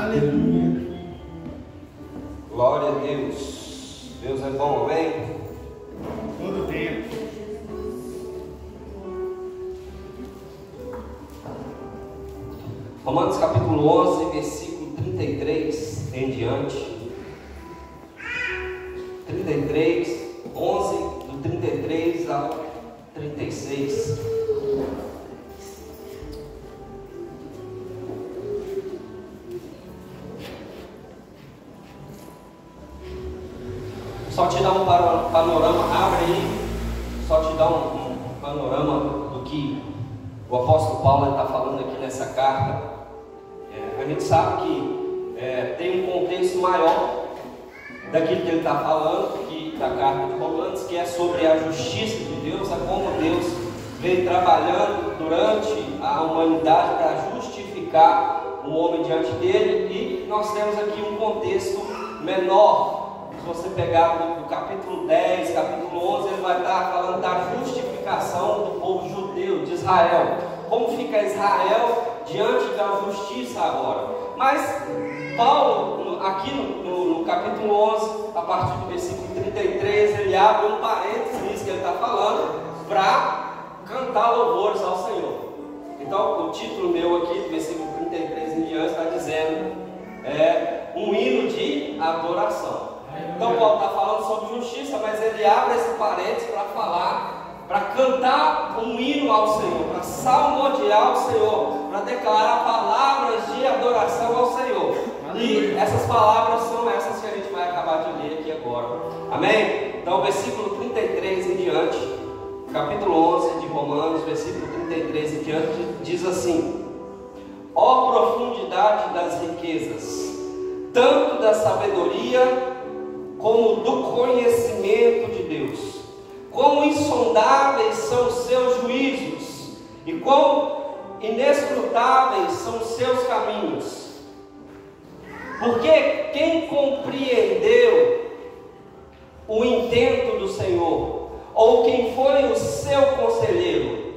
Aleluia. Glória a Deus. Deus é bom, amém? Todo tempo. Romanos capítulo 11, versículo 33 em diante. 33, 11, do 33 ao 36. Só te dar um panorama, abre aí, só te dar um panorama do que o apóstolo Paulo está falando aqui nessa carta. A gente sabe que tem um contexto maior daquilo que ele está falando, que da carta de Romanos, que é sobre a justiça de Deus, é como Deus veio trabalhando durante a humanidade para justificar o homem diante dele. E nós temos aqui um contexto menor. Se você pegar do capítulo 10, capítulo 11, ele vai estar falando da justificação do povo judeu, de Israel. Como fica Israel diante da justiça agora. Mas Paulo, aqui no capítulo 11, a partir do versículo 33, ele abre um parênteses nisso que ele está falando, para cantar louvores ao Senhor. Então, o título meu aqui, do versículo 33 em diante, está dizendo um hino de adoração. Então Paulo está falando sobre justiça, mas ele abre esse parênteses para falar, para cantar um hino ao Senhor, para salmodiar ao Senhor, para declarar palavras de adoração ao Senhor. E essas palavras são essas que a gente vai acabar de ler aqui agora. Amém? Então versículo 33 em diante, capítulo 11 de Romanos, versículo 33 em diante, diz assim: ó profundidade das riquezas, tanto da sabedoria como do conhecimento de Deus, quão insondáveis são os seus juízos, e quão inescrutáveis são os seus caminhos. Porque quem compreendeu o intento do Senhor, ou quem foi o seu conselheiro,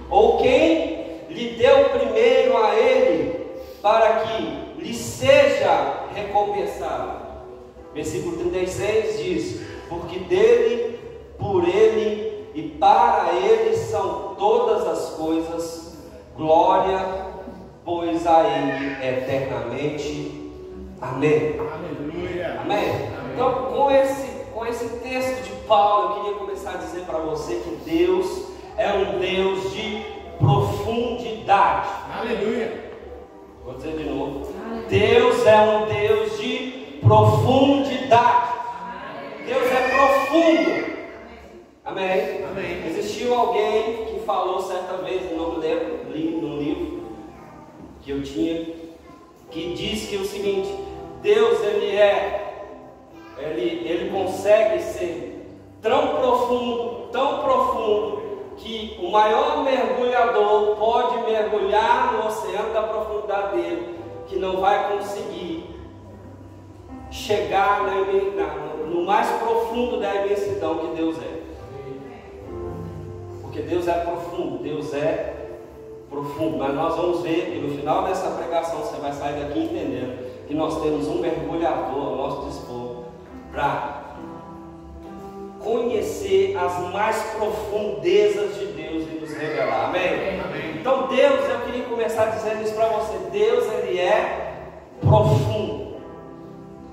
ou quem lhe deu primeiro a ele, para que lhe seja recompensado? Versículo 36 diz: porque dele, por ele e para ele são todas as coisas, glória, pois a ele eternamente. Amém. Aleluia. Amém. Então, com esse texto de Paulo, eu queria começar a dizer para você que Deus é um Deus de profundidade. Aleluia. Vou dizer de novo. Deus é um Deus de profundidade. Deus é profundo. Amém? Amém. Existiu alguém que falou certa vez, não me lembro, li num livro que eu tinha, que diz que é o seguinte: Deus ele consegue ser tão profundo que o maior mergulhador pode mergulhar no oceano da profundidade dele, que não vai conseguir chegar no mais profundo da imensidão que Deus é. Porque Deus é profundo, mas nós vamos ver que no final dessa pregação você vai sair daqui entendendo que nós temos um mergulhador ao nosso dispor para conhecer as mais profundezas de Deus e nos revelar. Amém? Amém. Então Deus, eu queria começar dizendo isso para você: Deus, ele é profundo.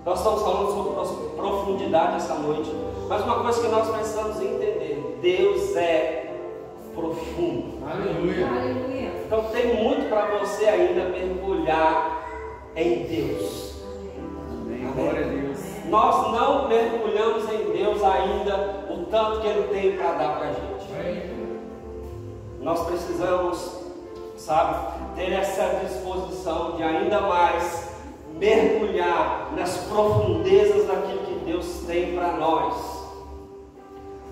Nós estamos falando sobre profundidade essa noite, mas uma coisa que nós precisamos entender: Deus é profundo. Aleluia. Então tem muito para você ainda mergulhar em Deus. Amém. Glória a Deus. Nós não mergulhamos em Deus ainda o tanto que Ele tem para dar para a gente. Nós precisamos, ter essa disposição de ainda mais mergulhar nas profundezas daquilo que Deus tem para nós,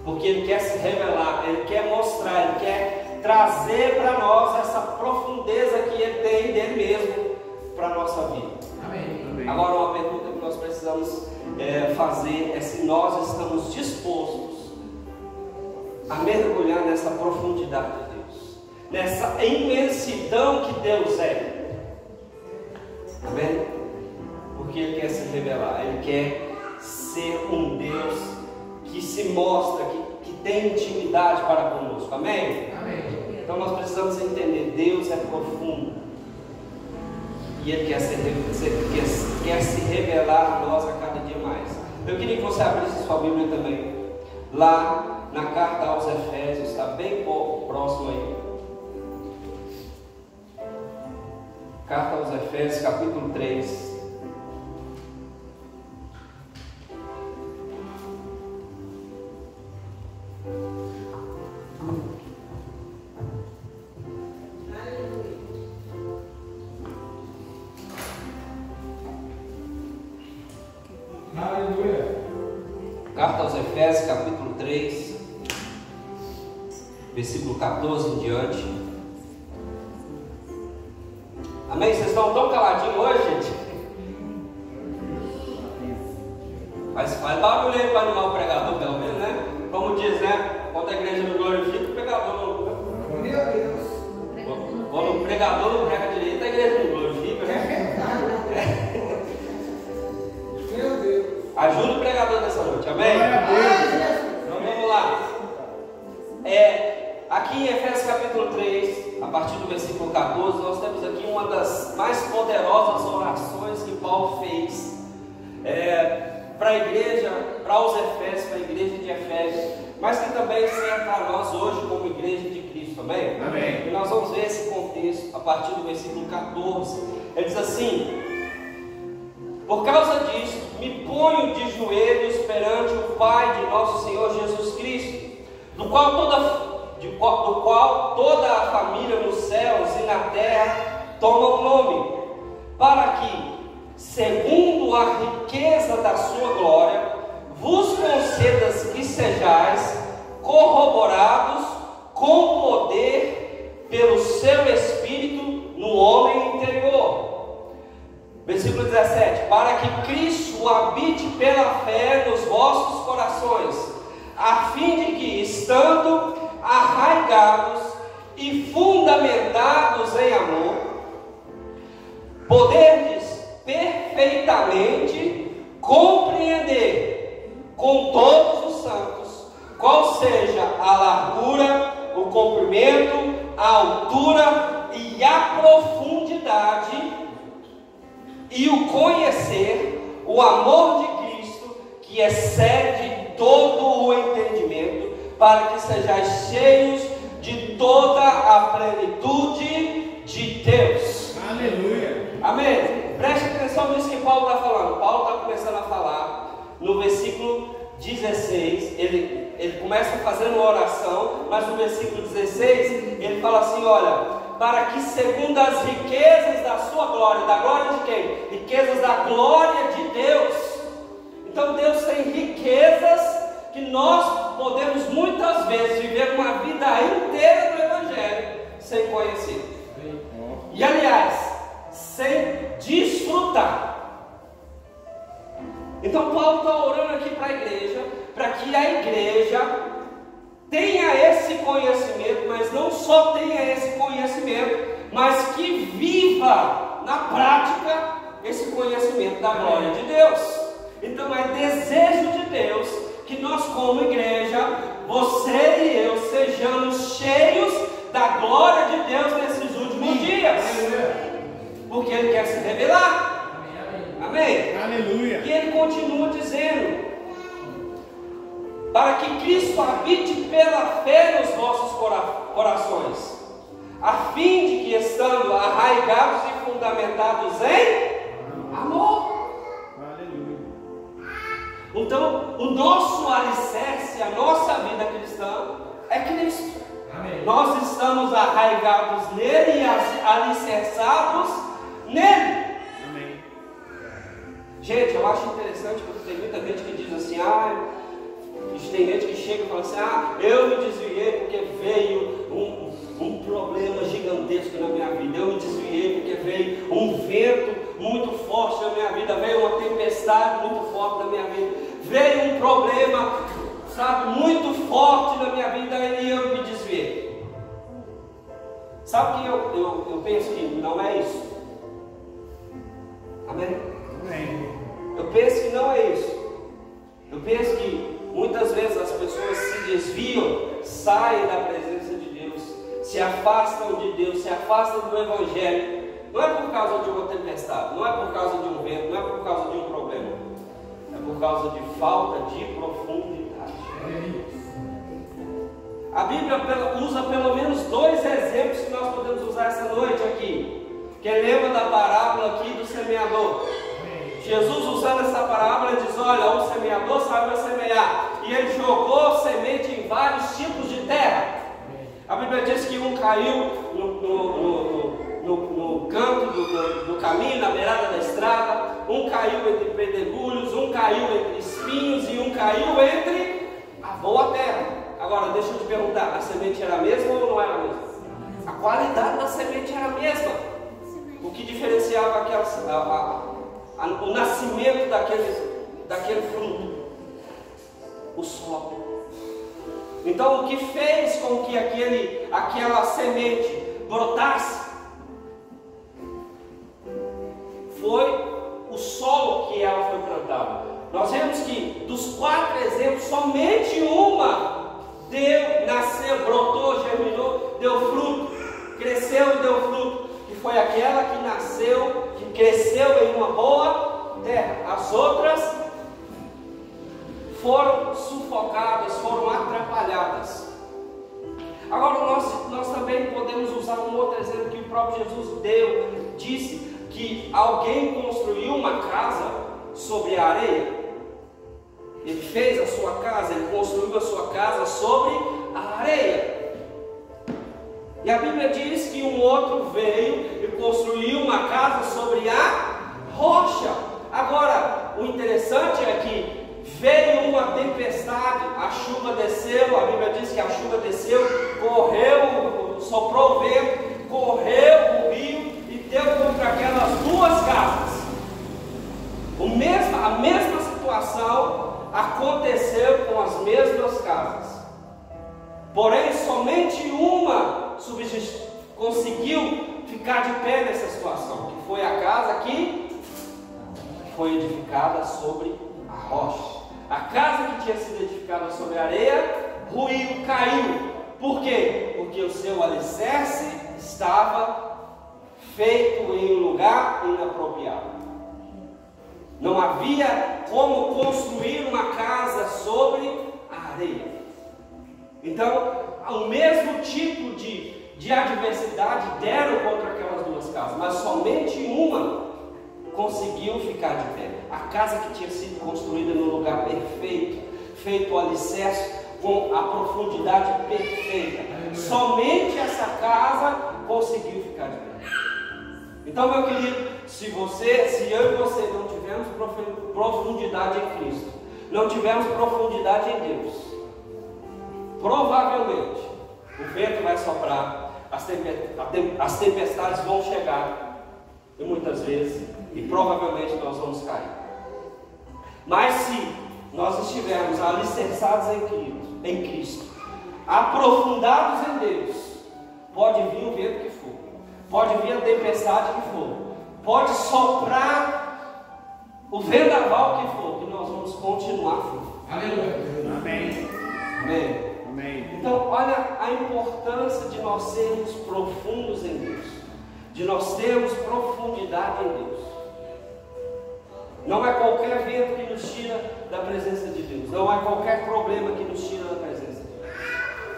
porque Ele quer se revelar, Ele quer mostrar, Ele quer trazer para nós essa profundeza que Ele tem dele mesmo para a nossa vida. Amém. Agora, uma pergunta que nós precisamos fazer é se nós estamos dispostos a mergulhar nessa profundidade de Deus, nessa imensidão que Deus é. Amém? Porque Ele quer se revelar, Ele quer ser um Deus que se mostra, que tem intimidade para conosco. Amém? Amém. Então nós precisamos entender, Deus é profundo. E Ele quer se revelar a nós a cada dia mais. Eu queria que você abrisse sua Bíblia também. Lá na carta aos Efésios, está bem próximo aí. Carta aos Efésios, capítulo 3. Aleluia. Carta aos Efésios, capítulo 3, versículo 14 em diante. Amém? Vocês estão tão caladinhos hoje, gente? Mas faz barulho aí para animar o pregador, pelo menos, né? Como diz, né? Quando a igreja não glorifica, o pregador não. Meu Deus. Quando o pregador não prega direito, a igreja não glorifica, né? Meu Deus. Ajuda o pregador nessa noite, amém? Então vamos lá. Aqui em Efésios capítulo 3, a partir do versículo 14, nós temos aqui uma das mais poderosas orações que Paulo fez para a igreja, para os Efésios, para a igreja de Efésios, mas que também serve para nós hoje como igreja de Cristo, amém? Amém. E nós vamos ver esse contexto a partir do versículo 14. Ele diz assim: por causa disso, me ponho de joelhos perante o Pai de nosso Senhor Jesus Cristo, do qual toda a família nos céus e na terra toma o nome, para que, segundo a riqueza da sua glória, vos concedas que sejais corroborados com poder pelo seu Espírito no homem interior. Versículo 17: para que Cristo habite pela fé nos vossos corações, a fim de que, estando arraigados e fundamentados em amor, poderdes perfeitamente compreender com todos os santos qual seja a largura, o comprimento, a altura e a profundidade, e o conhecer o amor de Cristo, que excede todo o entendimento, para que sejais cheios de toda a plenitude de Deus. Aleluia. Amém? Preste atenção nisso que Paulo está falando. Paulo está começando a falar no versículo 16. Ele começa fazendo uma oração, mas no versículo 16 ele fala assim: olha, para que segundo as riquezas da sua glória. Da glória de quem? Riquezas da glória de Deus. Então Deus tem riquezas que nós podemos muitas vezes viver uma vida inteira do Evangelho sem conhecer. E aliás, sem desfrutar. Então Paulo está orando aqui para a igreja, para que a igreja tenha esse conhecimento, mas não só tenha esse conhecimento, mas que viva na prática esse conhecimento da glória de Deus. Então é desejo de Deus que nós, como igreja, você e eu, sejamos cheios da glória de Deus nesses últimos dias, porque Ele quer se revelar. Amém? Aleluia. E Ele continua dizendo: para que Cristo habite pela fé nos vossos corações, a fim de que, estando arraigados e fundamentados em amor. Aleluia. Então, o nosso alicerce, a nossa vida cristã é Cristo. Amém. Nós estamos arraigados nele e alicerçados nele. Amém. Gente, eu acho interessante porque tem muita gente que diz assim: tem gente que chega e fala assim: eu me desviei porque veio um problema gigantesco na minha vida, eu me desviei porque veio um vento muito forte na minha vida, veio uma tempestade muito forte na minha vida, veio um problema, muito forte na minha vida e eu me desviei. Sabe que eu penso que não é isso? Amém? Eu penso que não é isso. Eu penso que muitas vezes as pessoas se desviam, saem da presença de Deus, se afastam de Deus, se afastam do Evangelho. Não é por causa de uma tempestade, não é por causa de um vento, não é por causa de um problema. É por causa de falta de profundidade. A Bíblia usa pelo menos 2 exemplos que nós podemos usar essa noite aqui. Quem lembra da parábola aqui do semeador? Jesus, usando essa parábola, diz: olha, o semeador saiu a semear, e ele jogou semente em vários tipos de terra. A Bíblia diz que um caiu no canto do caminho, na beirada da estrada, um caiu entre pedregulhos, um caiu entre espinhos e um caiu entre a boa terra. Agora, deixa eu te perguntar, a semente era a mesma ou não era a mesma? A qualidade da semente era a mesma. O que diferenciava o nascimento daquele fruto? O solo. Então, o que fez com que aquela semente brotasse foi o solo que ela foi plantada. Nós vemos que dos 4 exemplos, somente uma nasceu, brotou, germinou, deu fruto, cresceu e deu fruto, que foi aquela que nasceu, que cresceu em uma boa terra. As outras foram sufocadas, foram atrapalhadas. Agora nós também podemos usar um outro exemplo que o próprio Jesus disse que alguém construiu uma casa sobre a areia. Ele fez a sua casa, ele construiu a sua casa sobre a areia. E a Bíblia diz que um outro veio e construiu uma casa sobre a rocha. Agora, o interessante é que veio uma tempestade, a chuva desceu, a Bíblia diz que a chuva desceu, correu, soprou o vento, correu o rio e deu contra aquelas 2 casas. A mesma situação aconteceu com as mesmas casas. Porém, somente uma conseguiu ficar de pé nessa situação, que foi a casa que foi edificada sobre a rocha. A casa que tinha sido edificada sobre a areia ruiu, caiu. Por quê? Porque o seu alicerce estava feito em um lugar inapropriado. Não havia como construir uma casa sobre a areia. Então, o mesmo tipo de adversidade deram contra aquelas 2 casas, mas somente uma conseguiu ficar de pé. A casa que tinha sido construída no lugar perfeito, feito o alicerce com a profundidade perfeita. Somente essa casa conseguiu ficar de pé. Então, meu querido, se eu e você não tivermos profundidade em Cristo, não tivermos profundidade em Deus, provavelmente o vento vai soprar, as tempestades vão chegar, e muitas vezes, e provavelmente nós vamos cair. Mas se nós estivermos alicerçados em Cristo, aprofundados em Deus, pode vir o vento que for, pode vir a tempestade que for, pode soprar o vendaval que for, que nós vamos continuar firmes. Aleluia. Amém. Amém. Amém. Então, olha a importância de nós sermos profundos em Deus, de nós termos profundidade em Deus. Não é qualquer vento que nos tira da presença de Deus, não é qualquer problema que nos tira da presença de Deus,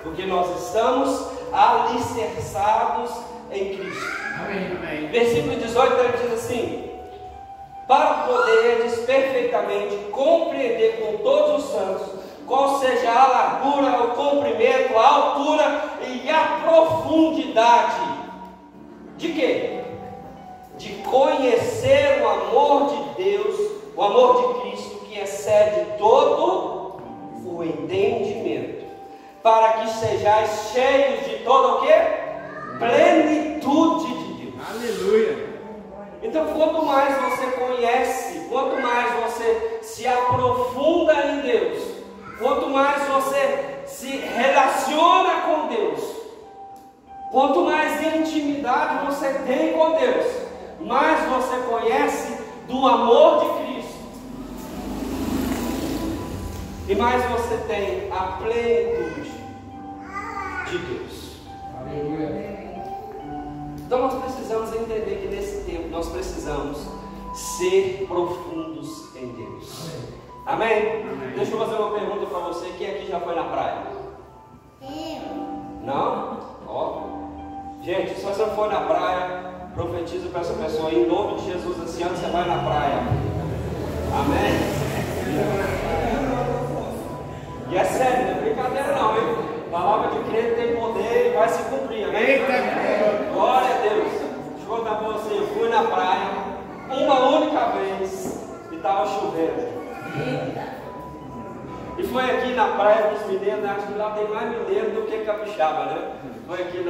porque nós estamos alicerçados em Cristo. Amém. Amém. Versículo 18 ele diz assim: para poderes perfeitamente compreender com todos os santos qual seja a largura, o comprimento, a altura e a profundidade de quê? De conhecer o amor de Deus, o amor de Cristo, que excede todo o entendimento, para que sejais cheios de toda o quê? Plenitude de Deus. Aleluia. Então, quanto mais você conhece, quanto mais você se aprofunda em Deus, quanto mais você se relaciona com Deus, quanto mais intimidade você tem com Deus, mais você conhece do amor de Cristo, e mais você tem a plenitude de Deus. Aleluia. Então nós precisamos entender que nesse tempo nós precisamos ser profundos em Deus. Amém? Deixa eu fazer uma pergunta para você. Quem aqui já foi na praia? Não? Ó. Gente, se você não for na praia, profetizo para essa pessoa em nome de Jesus, esse ano você vai na praia. Amém? E é sério, não é brincadeira não, hein? Palavra de crente tem poder e vai se cumprir, amém? Eita! Glória a Deus. Deixa eu contar para você, eu fui na praia uma única vez e estava chovendo. E foi aqui na praia dos mineiros, né? Acho que lá tem mais mineiro do que capixaba, né? Foi aqui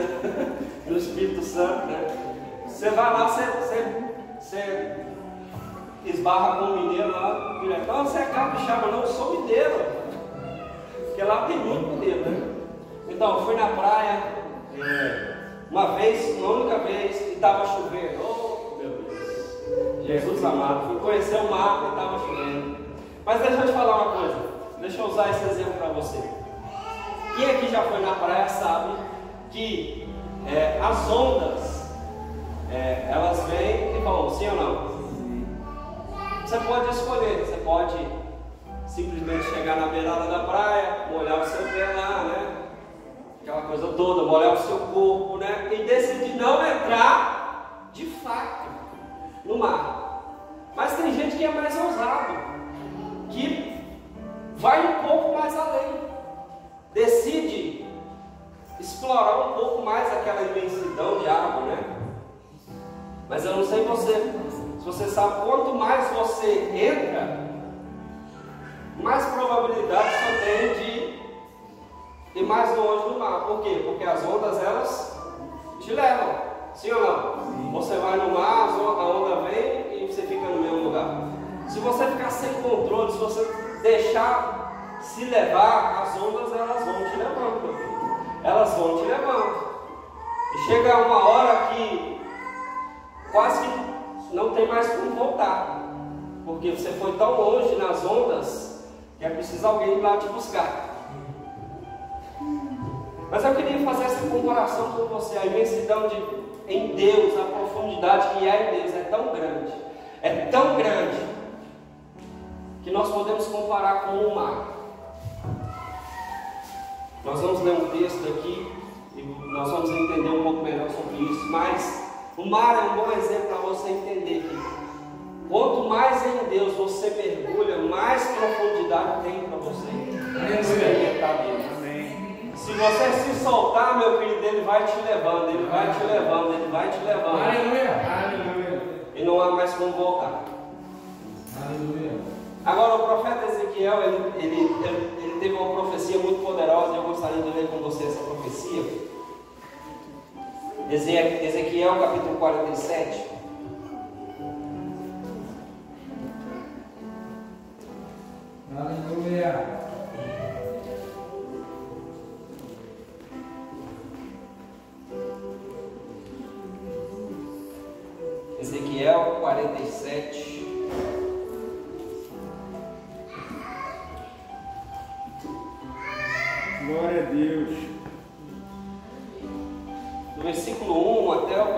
no Espírito Santo, né? Você vai lá, você esbarra com um mineiro lá, direto, você é capixaba, não, eu sou mineiro. Porque lá tem muito mineiro, né? Então, eu fui na praia uma única vez, e estava chovendo. Oh, meu Deus! Jesus amado, fui conhecer o mar e estava chovendo. Mas deixa eu te falar uma coisa, deixa eu usar esse exemplo para você. Quem aqui já foi na praia sabe que as ondas, elas vêm e vão, sim ou não? Você pode escolher, você pode simplesmente chegar na beirada da praia, molhar o seu pé lá, né? Aquela coisa toda, molhar o seu corpo, né? E decidir não entrar de fato no mar. Mas tem gente que é mais ousado, que vai um pouco mais além, decide explorar um pouco mais aquela imensidão de água, né? Mas eu não sei você, se você sabe, quanto mais você entra, mais probabilidade você tem de ir mais longe do mar. Por quê? Porque as ondas, elas te levam, sim ou não? Sim. Você vai no mar, a onda vem e você fica no mesmo lugar. Se você ficar sem controle, se você deixar se levar, as ondas, elas vão te levando, meu filho. Elas vão te levando. E chega uma hora que quase que não tem mais como voltar, porque você foi tão longe nas ondas que é preciso alguém ir lá te buscar. Mas eu queria fazer essa comparação com você. A imensidão em Deus, a profundidade que há em Deus é tão grande, que nós podemos comparar com o mar. Nós vamos ler um texto aqui e nós vamos entender um pouco melhor sobre isso, mas o mar é um bom exemplo para você entender que quanto mais em Deus você mergulha, mais profundidade tem para você experimentar dele. Amém. Se você se soltar, meu querido, ele vai te levando, ele vai te levando, ele vai te levando. Aleluia. Aleluia. E não há mais como voltar. Aleluia. Agora, o profeta Ezequiel, ele teve uma profecia muito poderosa, e eu gostaria de ler com você essa profecia. Ezequiel, capítulo 47. Aleluia. Ezequiel 47. Glória a Deus. Do versículo 1 até o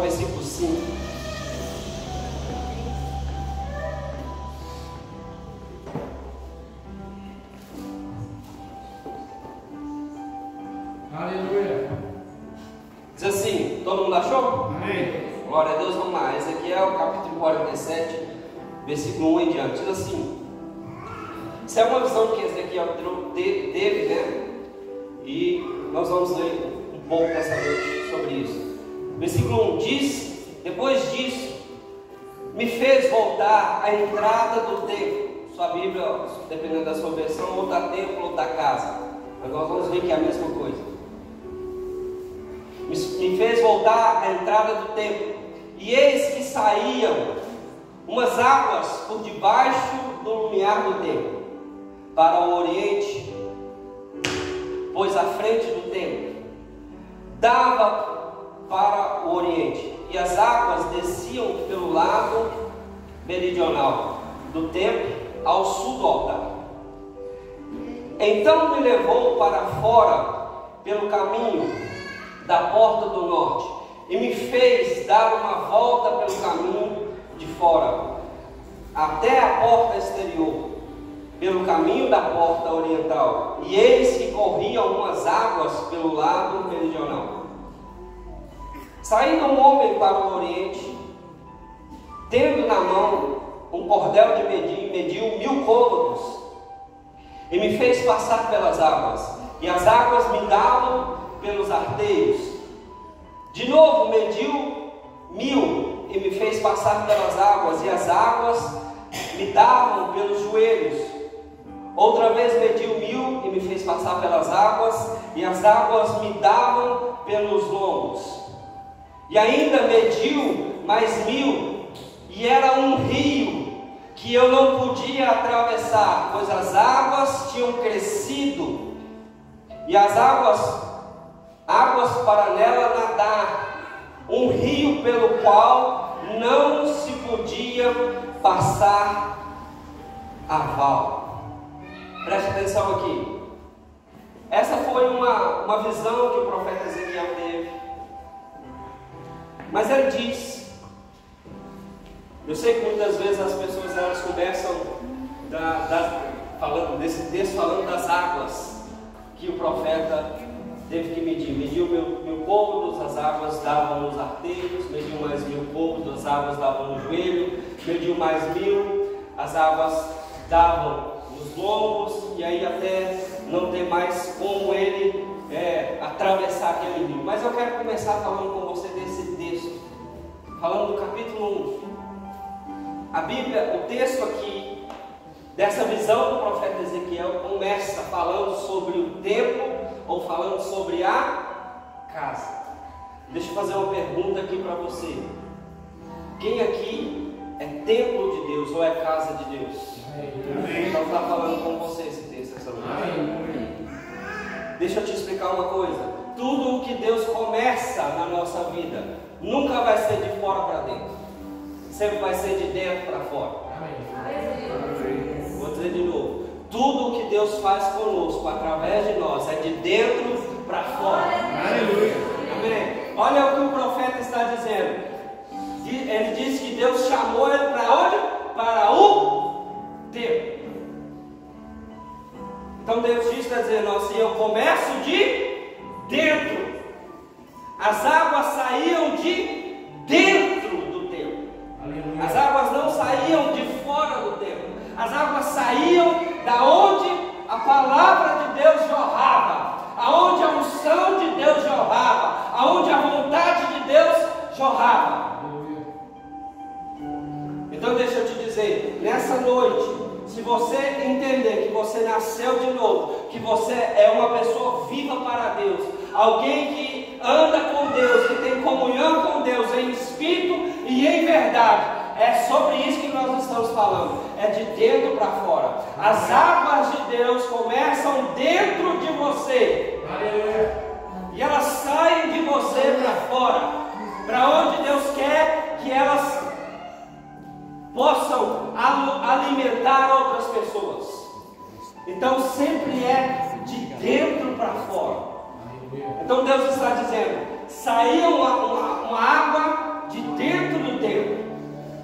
versículo 5. Aleluia. Diz assim, todo mundo achou? Amém. Glória a Deus, vamos lá. Ezequiel capítulo 47, versículo 1 em diante. Diz assim: isso é uma visão que Ezequiel teve, né? E nós vamos ler um pouco dessa noite sobre isso. Versículo 1 diz: depois disso, me fez voltar à entrada do templo. Sua Bíblia, dependendo da sua versão, ou da templo ou da casa. Mas nós vamos ver que é a mesma coisa. Me fez voltar à entrada do templo, e eis que saíam umas águas por debaixo do lumiar do templo, para o oriente, pois à frente do templo dava para o oriente, e as águas desciam pelo lado meridional do templo ao sul do altar. Então me levou para fora pelo caminho da porta do norte e me fez dar uma volta pelo caminho de fora até a porta exterior, pelo caminho da porta oriental, e eis que corriam algumas águas pelo lado meridional. Saindo um homem para o oriente, tendo na mão um cordel de medir, mediu 1000 côvados, e me fez passar pelas águas, e as águas me davam pelos arteios. De novo mediu 1000, e me fez passar pelas águas, e as águas me davam pelos joelhos. Outra vez mediu 1000 e me fez passar pelas águas, e as águas me davam pelos lombos. E ainda mediu mais 1000, e era um rio que eu não podia atravessar, pois as águas tinham crescido, e as águas para nela nadar, um rio pelo qual não se podia passar a val. Preste atenção aqui. Essa foi uma visão que o profeta Ezequiel teve. Mas ele diz, eu sei que muitas vezes as pessoas elas começam falando desse texto, falando das águas que o profeta teve que medir. Mediu 1000 côvados, as águas davam nos arteios. Mediu mais 1000 côvados, as águas davam no joelho. Mediu mais 1000, as águas davam nos lombos, e aí até não tem mais como ele atravessar aquele rio. Mas eu quero começar falando com você desse texto, falando do capítulo 1. A Bíblia, o texto aqui, dessa visão do profeta Ezequiel, começa falando sobre o templo, ou falando sobre a casa. Deixa eu fazer uma pergunta aqui para você. Quem aqui é templo de Deus ou é casa de Deus? Então está falando com você esse texto essa noite. Deixa eu te explicar uma coisa. Tudo o que Deus começa na nossa vida nunca vai ser de fora para dentro, sempre vai ser de dentro para fora. Vou dizer de novo. Tudo o que Deus faz conosco através de nós é de dentro para fora. Aleluia. Amém. Olha o que o profeta está dizendo. Ele diz que Deus chamou ele para onde? Para o templo. Então Deus está dizendo assim: eu começo de dentro. As águas saíam de dentro do templo. Aleluia. As águas não saíam de fora do templo. As águas saíam da onde a palavra de Deus jorrava, aonde a unção de Deus jorrava, aonde a vontade de Deus jorrava. Então deixa eu te dizer, nessa noite, se você entender que você nasceu de novo, que você é uma pessoa viva para Deus, alguém que anda com Deus, que tem comunhão com Deus em espírito e em verdade, é sobre isso que nós estamos falando, é de dentro para fora. As águas de Deus começam dentro de você. Aleluia. E elas saem de você para fora, para onde Deus quer que elas possam alimentar outras pessoas. Então sempre é de dentro para fora. Então Deus está dizendo: saiu uma água de dentro do templo.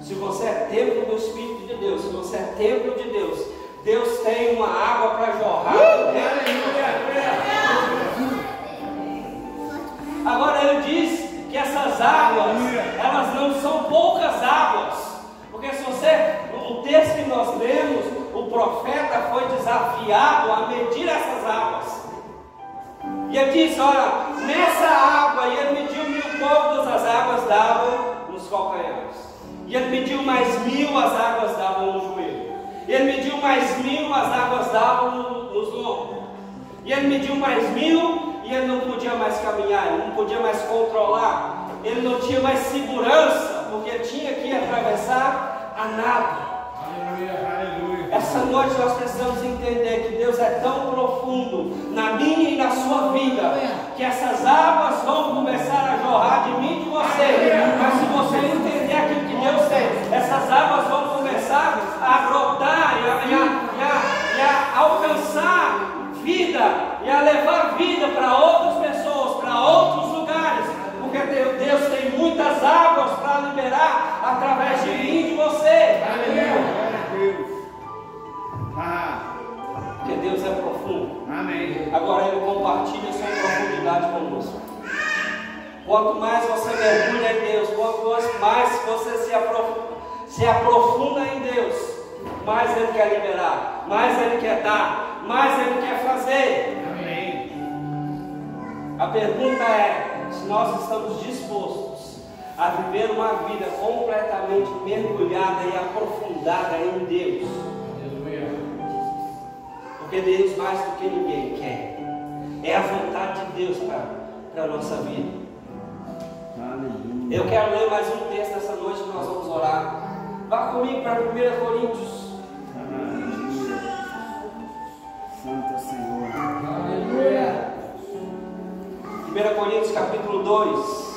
Se você é templo do Espírito de Deus, se você é templo de Deus, Deus tem uma água para jorrar. Agora ele diz que essas águas, elas não são poucas águas, porque se você, o texto que nós lemos, o profeta foi desafiado a medir essas águas. E ele disse: olha, nessa água, e ele mediu 1000 côvados, as águas davam nos calcanhares. E ele mediu mais 1000, as águas davam no joelho. E ele mediu mais 1000, as águas davam nos lombos. E ele mediu mais 1000, e ele não podia mais caminhar, ele não podia mais controlar, ele não tinha mais segurança, porque tinha que atravessar a nado. Aleluia. Essa noite nós precisamos entender que Deus é tão profundo na minha e na sua vida, que essas águas vão começar a jorrar de mim e de você. Mas se você entender aquilo que Deus tem, essas águas vão começar a brotar e a alcançar vida e a levar vida para outras pessoas, para outros lugares, porque Deus tem muitas águas para liberar através de mim e de você. Porque Deus é profundo. Amém. Agora Ele compartilha sua profundidade conosco. Quanto mais você mergulha em Deus, quanto mais você se aprofunda em Deus, mais Ele quer liberar, mais Ele quer dar, mais Ele quer fazer. Amém. A pergunta é se nós estamos dispostos a viver uma vida completamente mergulhada e aprofundada em Deus. Porque Deus, mais do que ninguém, quer. É a vontade de Deus para a nossa vida. Aleluia. Eu quero ler mais um texto essa noite que nós vamos orar. Vá comigo para 1 Coríntios. Aleluia. Santo Senhor. Aleluia. 1 Coríntios capítulo 2.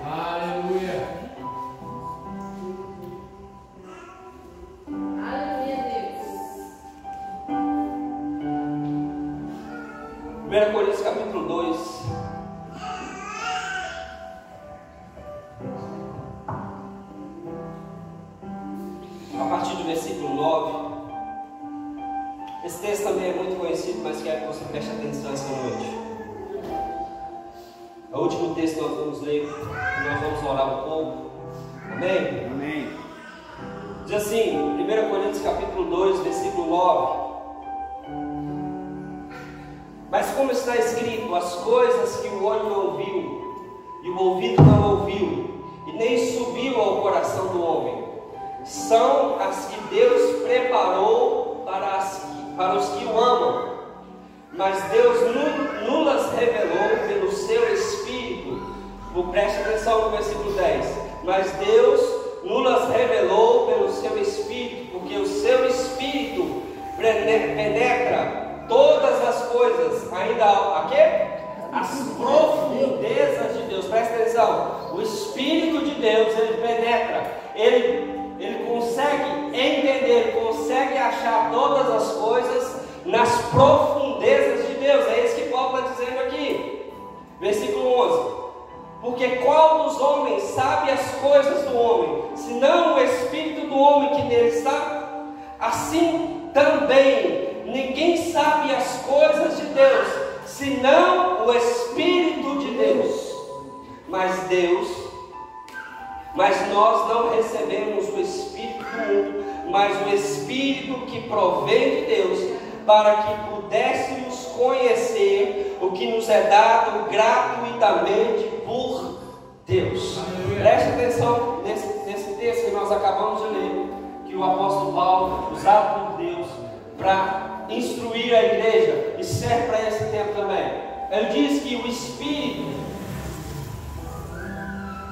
Aleluia. Aleluia, Deus. 1 Coríntios capítulo 2. A partir do versículo 9. Esse texto também é muito conhecido, mas quero que você preste atenção essa noite. É o último texto que nós vamos ler, nós vamos orar um pouco. Amém? Amém. Diz assim, 1 Coríntios capítulo 2, versículo 9. Mas como está escrito, as coisas que o olho não viu, e o ouvido não ouviu, e nem subiu ao coração do homem, são as que Deus preparou para os que o amam. Mas Deus nulas revelou pelo seu Espírito. Preste atenção no versículo 10. Mas Deus nulas revelou pelo seu Espírito, porque o seu Espírito penetra todas as coisas, ainda a quê? As profundezas de Deus. Preste atenção. O Espírito de Deus, ele penetra, ele consegue entender, consegue achar todas as coisas nas profundezas de Deus. É isso que Paulo está dizendo aqui. Versículo 11. Porque qual dos homens sabe as coisas do homem, senão o Espírito do homem que nele está? Assim também ninguém sabe as coisas de Deus, senão o Espírito de Deus. Mas nós não recebemos o Espírito do mundo, mas o Espírito que provém de Deus, para que pudéssemos conhecer o que nos é dado gratuitamente por Deus. Preste atenção nesse texto que nós acabamos de ler, que o apóstolo Paulo, usado por Deus para instruir a igreja, e serve para esse tempo também. Ele diz que o Espírito,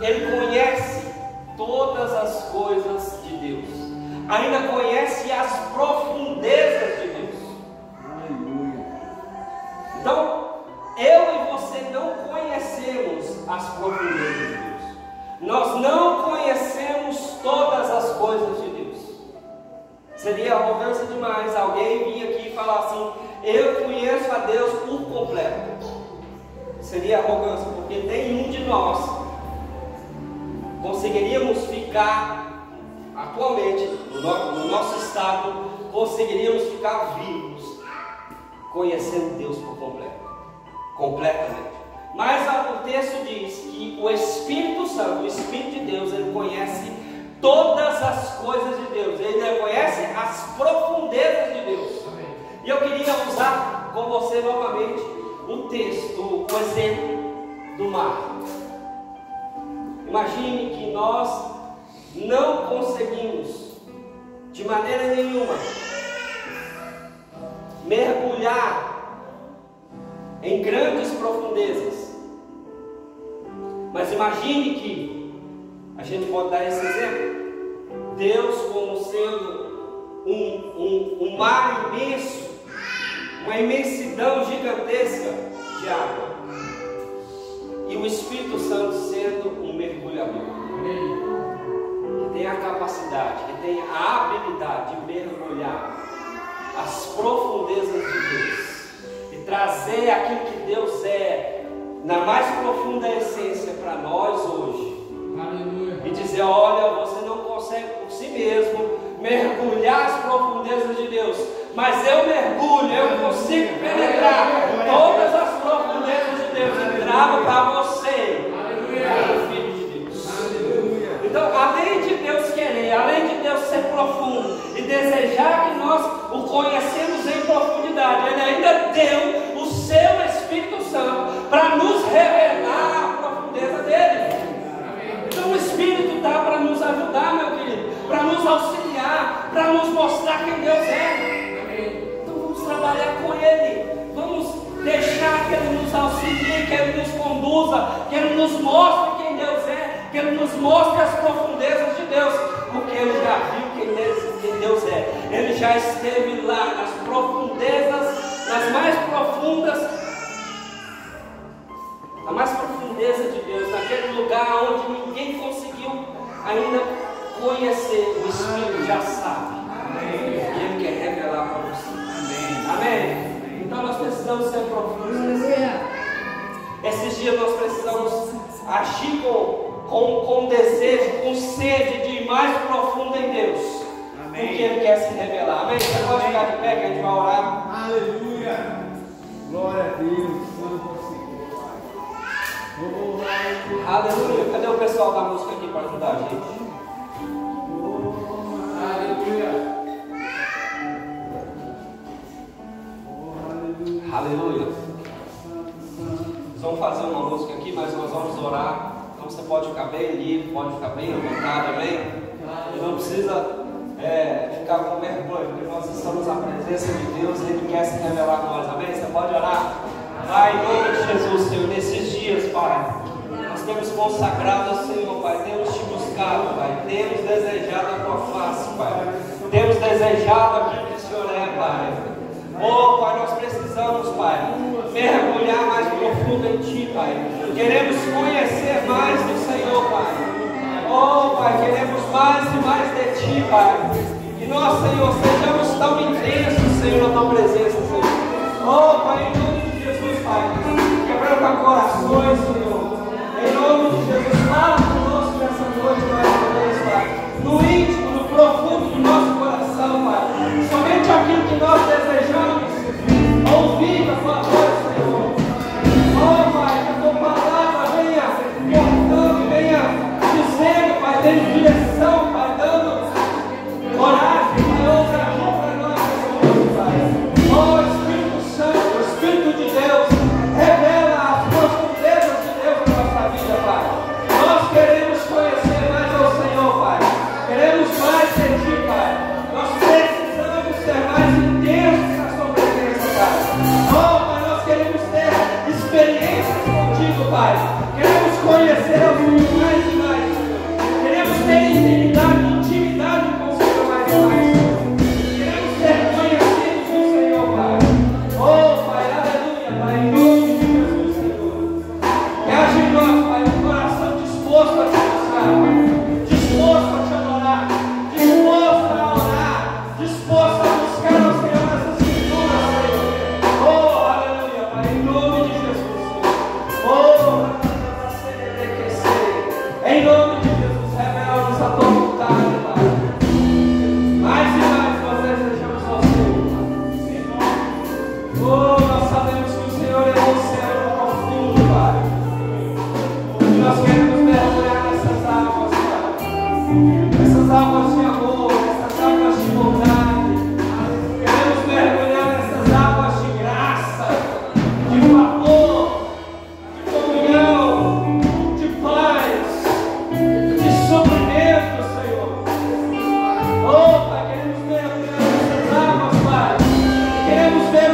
ele conhece todas as coisas de Deus, ainda conhece as profundezas de Deus. Aleluia. Então, eu e você não conhecemos as profundezas de Deus. Nós não conhecemos todas as coisas de Deus. Seria arrogância demais alguém vir aqui e falar assim: eu conheço a Deus por completo. Seria arrogância, porque nenhum de nós conseguiríamos ficar atualmente no nosso estado, conseguiríamos ficar vivos conhecendo Deus por completamente. Mas o texto diz que o Espírito Santo, o Espírito de Deus, ele conhece todas as coisas de Deus, ele conhece as profundezas de Deus. E eu queria usar com você novamente o texto, o exemplo do mar. Imagine que nós não conseguimos de maneira nenhuma mergulhar em grandes profundezas. Mas imagine que a gente pode dar esse exemplo. Deus como sendo um mar imenso, uma imensidão gigantesca de água, e o Espírito Santo sendo um mergulhador, que tem a capacidade, que tem a habilidade de mergulhar as profundezas de Deus e trazer aquilo que Deus é na mais profunda essência para nós hoje. Aleluia. E dizer: olha, você não consegue por si mesmo mergulhar as profundezas de Deus, mas eu mergulho, eu consigo penetrar todas as profundezas de Deus e trago para você, o Filho de Deus. Então, além de Deus querer, além de Deus ser profundo e desejar que nós o conhecemos em profundidade, Ele ainda deu o seu Espírito Santo para nos revelar a profundeza dele. Então o Espírito está para nos ajudar, meu querido, para nos auxiliar, para nos mostrar quem Deus é. Então vamos trabalhar com Ele, vamos deixar que Ele nos auxilie, que Ele nos conduza, que Ele nos mostre quem Deus é, que Ele nos mostre as profundezas de Deus, porque Ele já viu quem Deus é. Ele já esteve lá nas profundezas, nas mais profundas, a mais profundeza de Deus, naquele lugar onde ninguém conseguiu ainda conhecer. O Espírito já sabe, e Ele quer revelar para você. Amém? Então nós precisamos ser profundos nesse ano. Esses dias nós precisamos agir com desejo, com sede de ir mais profundo em Deus, porque Ele quer se revelar. Amém? Você pode ficar de pé que a gente vai orar. Aleluia. Glória a Deus. Santo Senhor. Aleluia. Cadê o pessoal da música aqui para ajudar a gente? Aleluia. Nós vamos fazer uma música aqui, mas nós vamos orar. Então você pode ficar bem livre, pode ficar bem à vontade, amém? E não precisa ficar com vergonha, porque nós estamos na presença de Deus e Ele quer se revelar a nós, amém? Você pode orar? Pai, em nome de Jesus, Senhor, nesses dias, Pai, nós temos consagrado ao Senhor, Pai, temos te buscado, Pai, temos desejado a Tua face, Pai, temos desejado aquilo que o Senhor é, Pai. Oh, Pai, nós precisamos, Pai, mergulhar mais profundo em Ti, Pai. Queremos conhecer mais do Senhor, Pai. Oh, Pai, queremos mais e mais de Ti, Pai. E nós, Senhor, sejamos tão intensos, Senhor, na Tua presença, Senhor. Oh, Pai, em nome de Jesus, Pai, quebranta corações, Senhor. Em nome de Jesus, fala conosco nessa noite, mais uma vez, Pai. No íntimo, no profundo do nosso coração, Pai. Somente aquilo que nós desejamos ouvir da Tua voz, Senhor. Oh, Pai, que a Tua palavra venha cortando, venha dizendo, Pai, dando direção, Pai, dando coragem, Pai, ousadia para nós, Senhor, Pai. Oh, Espírito Santo, o Espírito de Deus, revela as profundezas de Deus na nossa vida, Pai. Nós queremos conhecer mais ao Senhor, Pai. Queremos mais de Ti, Pai. Nós precisamos ser mais intensos na Sua presença, Pai. Oh, Pai, nós queremos ter experiências contigo, Pai. Queremos conhecer mais e mais, Senhor. Queremos ter intimidade com o Senhor mais e mais, Senhor. Queremos ser conhecidos do Senhor, Pai. Oh, Pai, aleluia, Pai, em nome de Jesus, Senhor. Que haja em nós, Pai, um coração disposto a te buscar, Pai. Disposto a te adorar, disposto a orar, disposto a buscar ao Senhor nessas escrituras, Senhor. Oh, aleluia, Pai, em nome de Jesus, Senhor. Oh, em nome de Jesus, revela-nos a Tua vontade, Pai. Mais e mais nós desejamos ao Senhor, Pai. Oh, nós sabemos que o Senhor é o oceano profundo, Pai. E nós queremos mergulhar nessas águas, Pai. Essas águas de amor, essas águas de bondade. Queremos mergulhar nessas águas de graça, de favor, de comunhão, de paz, de suprimento, Senhor. Oh, Pai, queremos mergulhar nessas águas, Pai. Queremos ver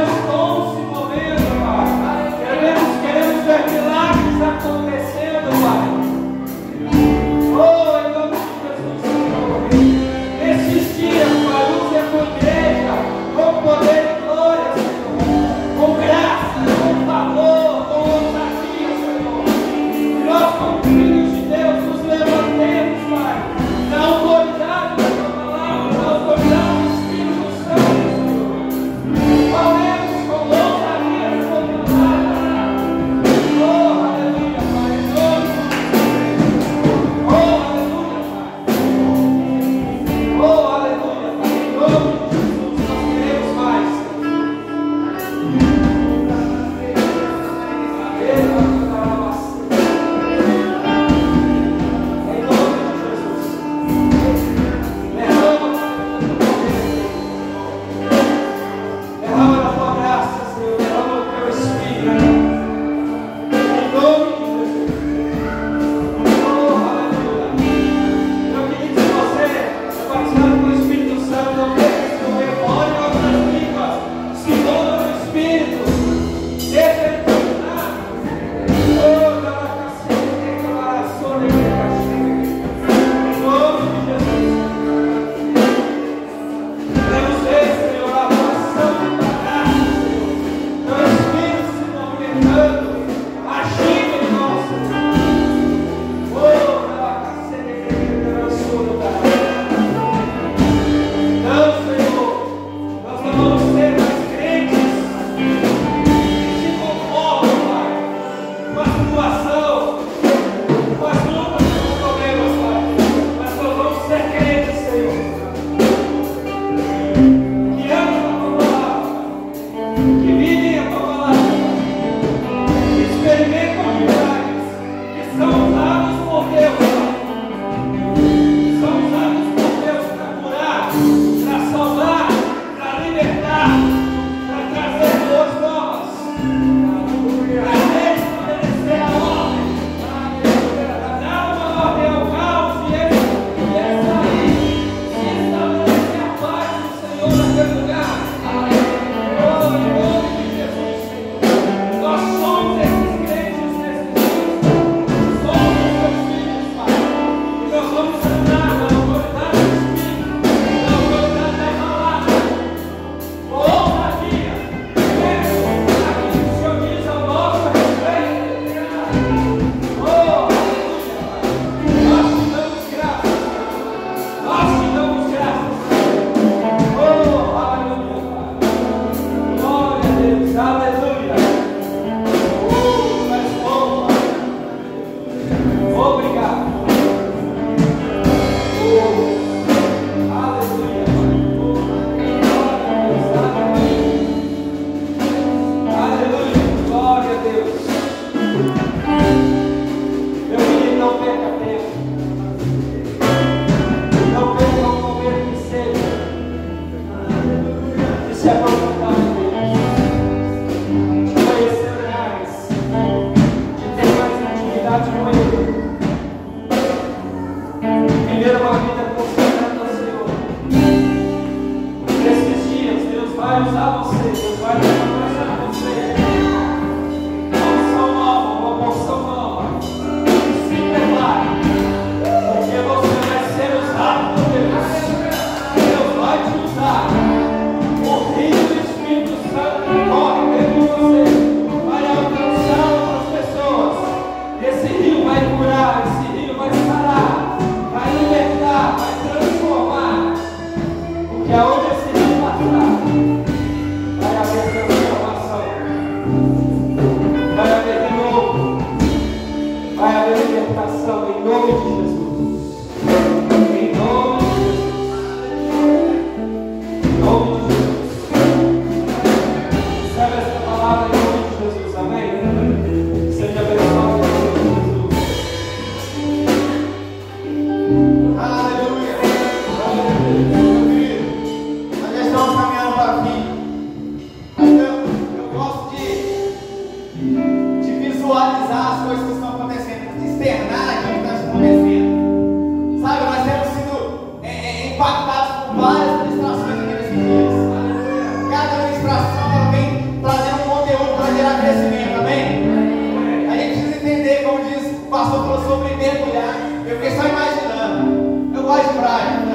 mergulhar. Eu fiquei só imaginando. Eu gosto de praia.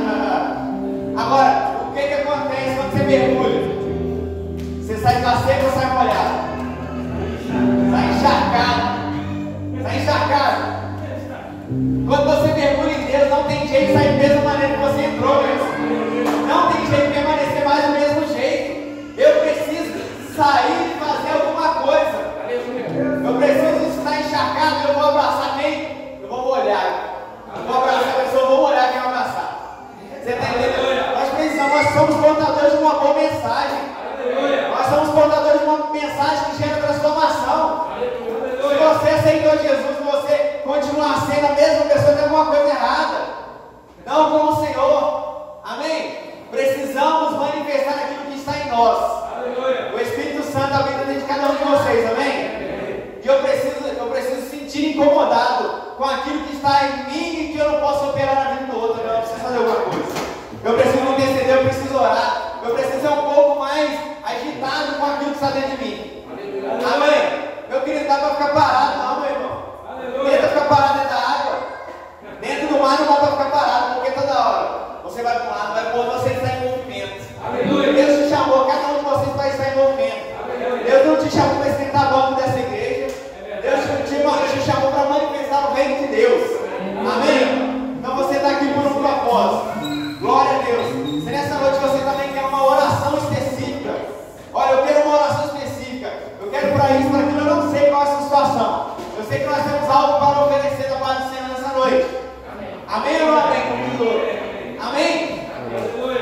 Agora, o que acontece quando você mergulha? Você sai de lá seco ou sai molhado? Sai encharcado. Sai encharcado. Quando você mergulha em Deus, não tem jeito de sair da mesma maneira que você entrou, meu irmão. Não tem jeito de permanecer mais do mesmo jeito. Eu preciso sair e fazer alguma coisa. Eu preciso estar encharcado. Eu vou abraçar quem? Eu vou molhar. Eu vou abraçar a pessoa, eu vou molhar quem vai abraçar. Você está entendendo? Nós precisamos, nós somos portadores de uma boa mensagem. Nós somos portadores de uma mensagem que gera transformação. Se você aceitou Jesus e você continua sendo a mesma pessoa, tem alguma coisa errada. Não com o Senhor. Amém? Precisamos manifestar aquilo que está em nós. O Espírito Santo habita dentro de cada um de vocês. Amém? E eu preciso sentir incomodado com aquilo que está em mim e que eu não posso operar na vida do outro. Eu preciso fazer alguma coisa. Eu preciso interceder, eu preciso orar. Eu preciso ser um pouco mais agitado com aquilo que está dentro de mim. Amém? Meu querido, não dá para ficar parado, não, meu irmão. Não dá para ficar parado dentro da água. Dentro do mar não dá para ficar parado, porque toda hora você vai para um lado, vai para o outro, você está em movimento. Deus te chamou, cada um de vocês vai estar em movimento. Deus não te chamou para esquentar a banco dessa igreja. Deus te chamou para manifestar o reino de Deus. Amém? Então você está aqui por um propósito. Glória a Deus. Se nessa noite você também quer uma oração específica, olha, eu quero uma oração específica. Eu quero para isso, para aquilo, eu não sei qual é a sua situação. Eu sei que nós temos algo para oferecer da parte do Senhor nessa noite. Amém ou não amém? Amém?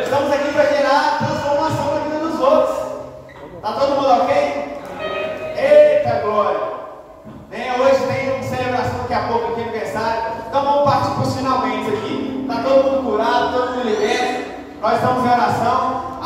Estamos aqui para gerar transformação na vida dos outros. Está todo mundo ok? Eita glória! Hoje tem uma celebração daqui a pouco aqui, aniversário. Então vamos partir para os finalmente aqui. Está todo mundo curado, todo mundo liberto. Nós estamos em oração.